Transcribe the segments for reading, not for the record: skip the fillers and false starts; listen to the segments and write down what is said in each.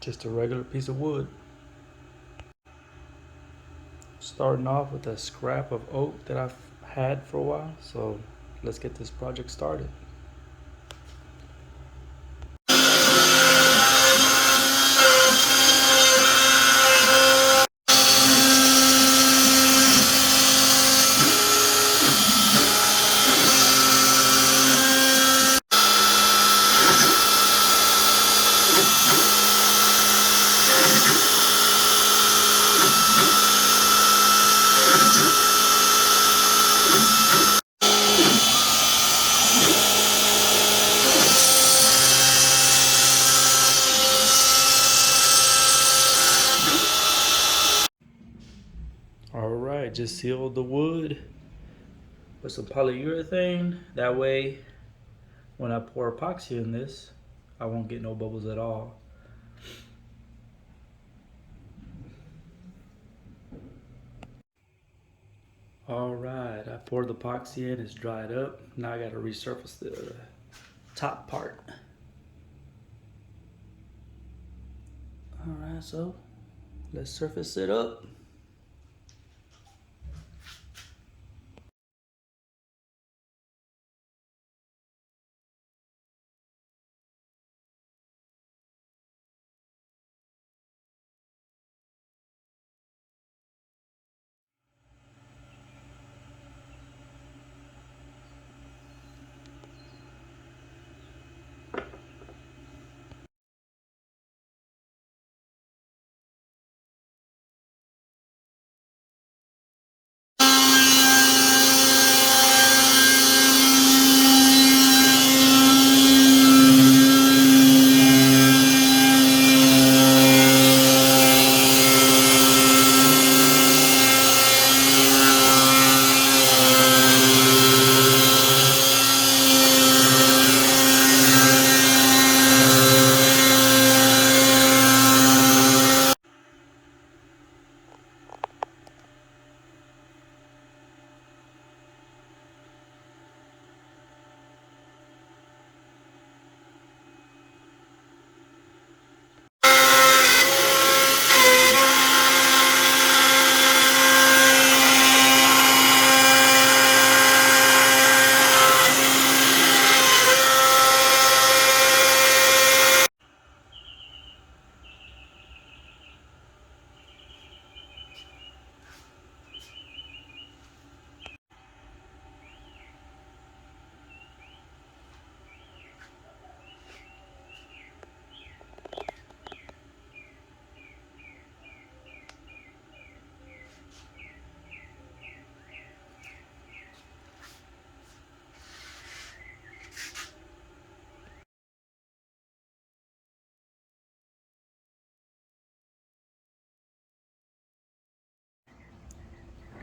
Just a regular piece of wood. Starting off with a scrap of oak that I've had for a while, so let's get this project started. Alright, just sealed the wood with some polyurethane. That way, when I pour epoxy in this, I won't get no bubbles at all. Alright, I poured the epoxy in, it's dried up. Now I gotta resurface the top part. Alright, so let's surface it up.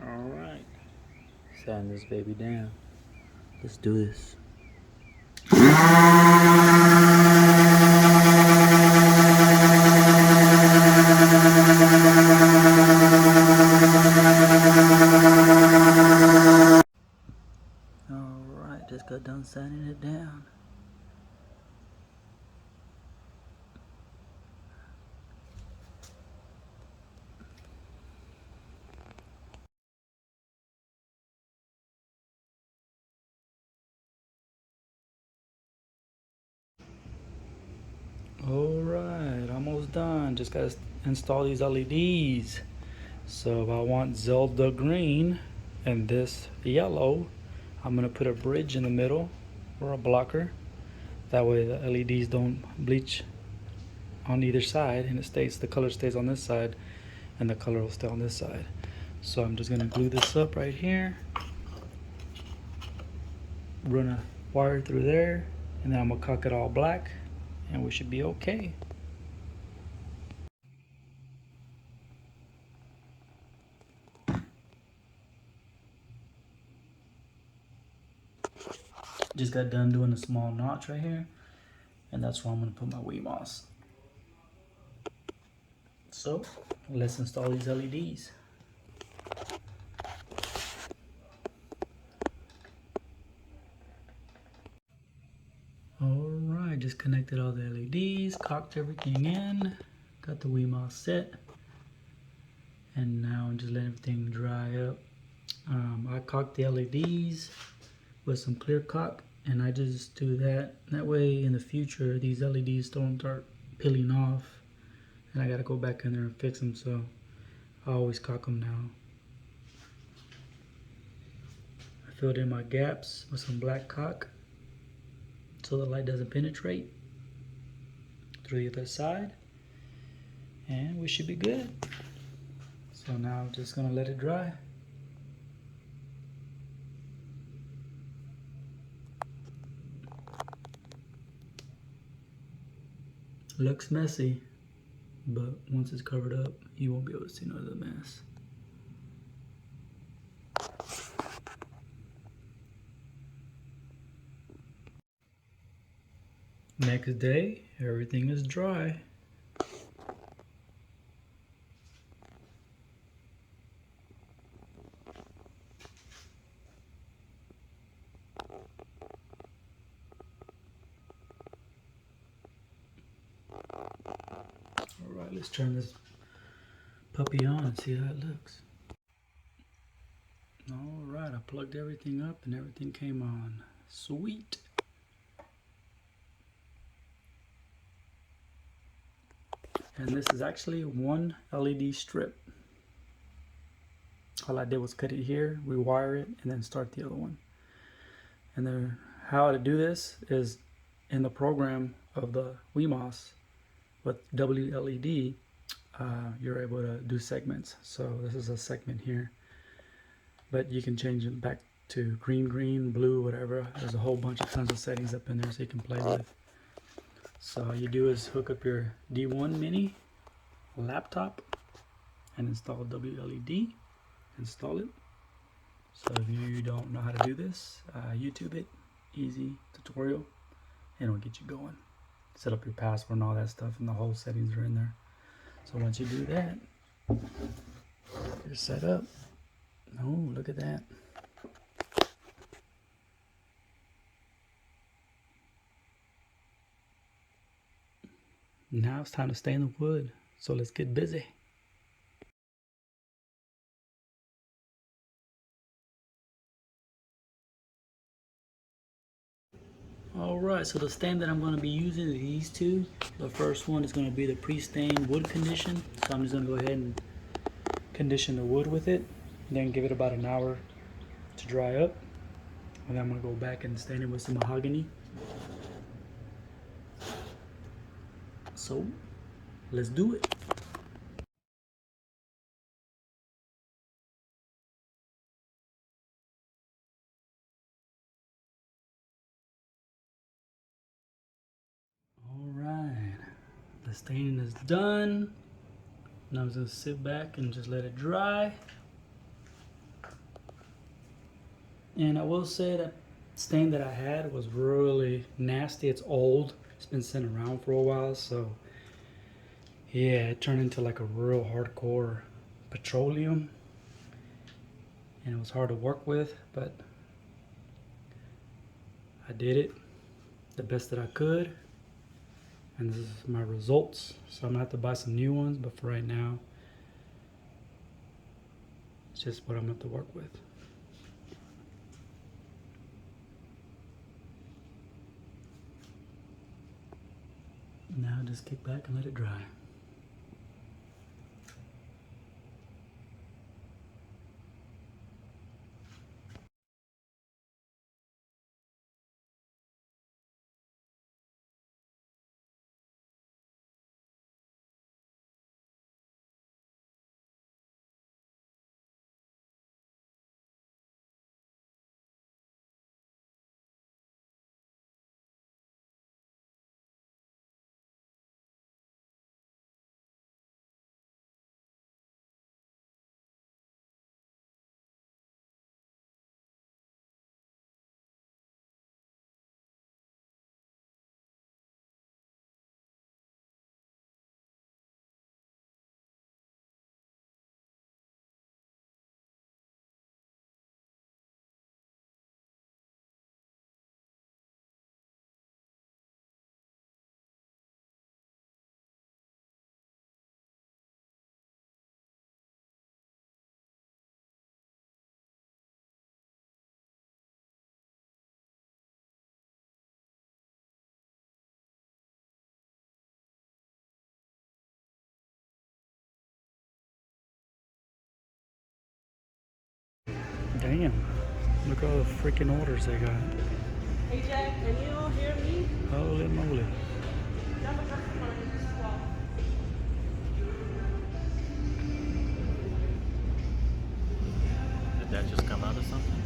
Alright, sand this baby down. Let's do this. Alright, just got done sanding it down. Alright, almost done. Just gotta install these LEDs. So I want Zelda green and this yellow. I'm gonna put a bridge in the middle or a blocker. That way the LEDs don't bleach on either side and the color stays on this side and the color will stay on this side. So I'm just gonna glue this up right here. Run a wire through there and then I'm gonna caulk it all black and we should be okay. Just got done doing a small notch right here, and that's where I'm gonna put my wheat moss. So let's install these LEDs. Alright, just connected all the LEDs, cocked everything in. Got the Weema set, and now I'm just letting everything dry up. I caulked the LEDs with some clear caulk, and I just do that. That way in the future these LEDs don't start peeling off and I gotta go back in there and fix them, so I always caulk them now. I filled in my gaps with some black caulk so the light doesn't penetrate through the other side, and we should be good. So now I'm just gonna let it dry. Looks messy, but once it's covered up, you won't be able to see none of the mess. Next day, everything is dry. Alright, let's turn this puppy on and see how it looks. Alright, I plugged everything up and everything came on. Sweet. And this is actually one LED strip. All I did was cut it here, rewire it, and then start the other one. And then how to do this is in the program of the WeMOS with WLED, you're able to do segments. So this is a segment here, but you can change it back to green, blue, whatever. There's a whole bunch of tons of settings up in there so you can play with. So all you do is hook up your D1 mini laptop and install WLED. Install it. So if you don't know how to do this, YouTube it, easy tutorial, and it'll get you going. Set up your password and all that stuff, and the whole settings are in there. So once you do that, you're set up. Oh, look at that. Now it's time to stain the wood. So let's get busy. Alright, so the stain that I'm going to be using is these two. The first one is going to be the pre-stained wood condition. So I'm just going to go ahead and condition the wood with it. And then give it about an hour to dry up. And then I'm going to go back and stain it with some mahogany. So, let's do it. Alright, the staining is done. Now I'm just going to sit back and just let it dry. And I will say that stain that I had was really nasty. It's old. It's been sitting around for a while, so yeah, it turned into like a real hardcore petroleum. And it was hard to work with, but I did it the best that I could. And this is my results. So I'm gonna have to buy some new ones, but for right now, it's just what I'm gonna have to work with. Now just kick back and let it dry. Damn. Look at all the freaking orders they got. Hey Jack, can you hear me? Holy moly. Did that just come out of something?